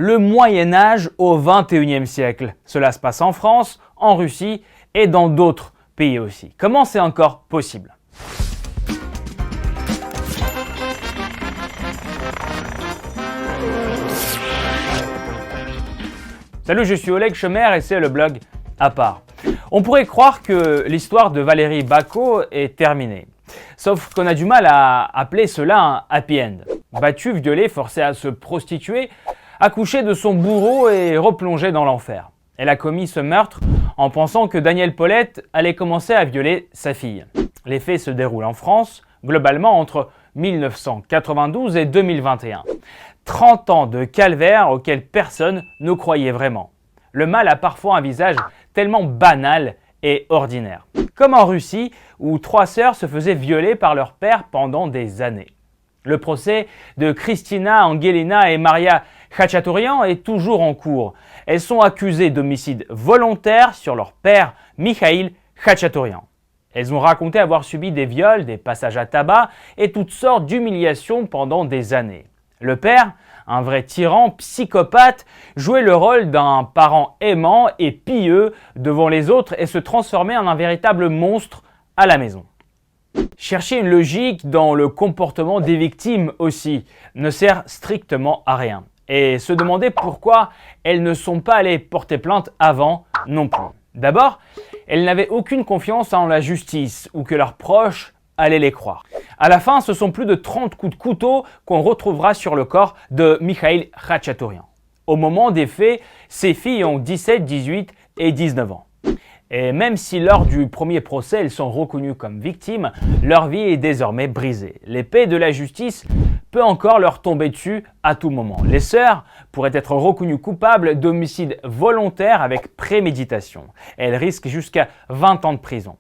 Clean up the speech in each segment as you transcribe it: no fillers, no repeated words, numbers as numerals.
le Moyen-Âge au XXIe siècle. Cela se passe en France, en Russie et dans d'autres pays aussi. Comment c'est encore possible ? Salut, je suis Oleg Chemer et c'est le blog À part. On pourrait croire que l'histoire de Valérie Bacot est terminée. Sauf qu'on a du mal à appeler cela un happy end. Battue, violée, forcée à se prostituer, accouchée de son bourreau et replongée dans l'enfer. Elle a commis ce meurtre en pensant que Daniel Paulette allait commencer à violer sa fille. Les faits se déroulent en France, globalement entre 1992 et 2021. 30 ans de calvaire auquel personne ne croyait vraiment. Le mal a parfois un visage tellement banal et ordinaire. Comme en Russie, où 3 sœurs se faisaient violer par leur père pendant des années. Le procès de Kristina Angelina et Maria Khachaturian est toujours en cours. Elles sont accusées d'homicide volontaire sur leur père, Mikhail Khachaturian. Elles ont raconté avoir subi des viols, des passages à tabac et toutes sortes d'humiliations pendant des années. Le père, un vrai tyran, psychopathe, jouait le rôle d'un parent aimant et pieux devant les autres et se transformait en un véritable monstre à la maison. Chercher une logique dans le comportement des victimes aussi ne sert strictement à rien. Et se demander pourquoi elles ne sont pas allées porter plainte avant non plus. D'abord, elles n'avaient aucune confiance en la justice ou que leurs proches allaient les croire. À la fin, ce sont plus de 30 coups de couteau qu'on retrouvera sur le corps de Mikhail Khachaturian. Au moment des faits, ces filles ont 17, 18 et 19 ans. Et même si lors du premier procès, elles sont reconnues comme victimes, leur vie est désormais brisée. L'épée de la justice peut encore leur tomber dessus à tout moment. Les sœurs pourraient être reconnues coupables d'homicide volontaire avec préméditation. Elles risquent jusqu'à 20 ans de prison.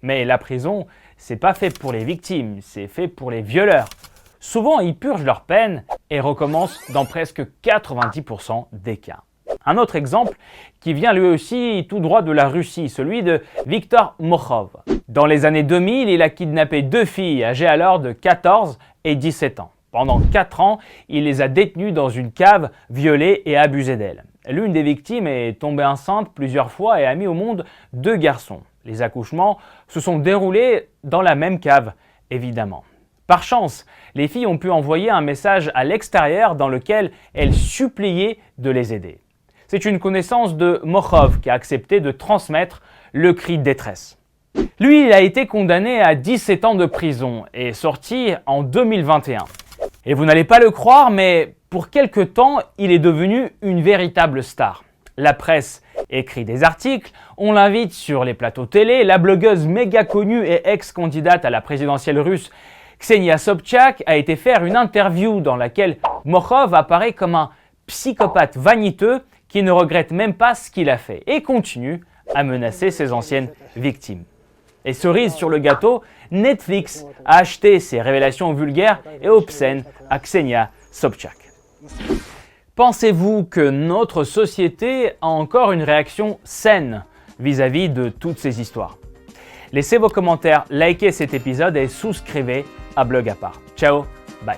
Mais la prison, c'est pas fait pour les victimes, c'est fait pour les violeurs. Souvent, ils purgent leur peine et recommencent dans presque 90% des cas. Un autre exemple qui vient lui aussi tout droit de la Russie, celui de Viktor Mokhov. Dans les années 2000, il a kidnappé 2 filles âgées alors de 14 et 17 ans. Pendant 4 ans, il les a détenues dans une cave, violées et abusé d'elles. L'une des victimes est tombée enceinte plusieurs fois et a mis au monde 2 garçons. Les accouchements se sont déroulés dans la même cave, évidemment. Par chance, les filles ont pu envoyer un message à l'extérieur dans lequel elles suppliaient de les aider. C'est une connaissance de Mokhov qui a accepté de transmettre le cri de détresse. Lui, il a été condamné à 17 ans de prison et sorti en 2021. Et vous n'allez pas le croire, mais pour quelque temps, il est devenu une véritable star. La presse écrit des articles, on l'invite sur les plateaux télé, la blogueuse méga connue et ex-candidate à la présidentielle russe Ksenia Sobchak a été faire une interview dans laquelle Mokhov apparaît comme un psychopathe vaniteux qui ne regrette même pas ce qu'il a fait et continue à menacer ses anciennes victimes. Et cerise sur le gâteau, Netflix a acheté ses révélations vulgaires et obscènes à Ksenia Sobchak. Pensez-vous que notre société a encore une réaction saine vis-à-vis de toutes ces histoires ? Laissez vos commentaires, likez cet épisode et souscrivez à Blog à part. Ciao, bye.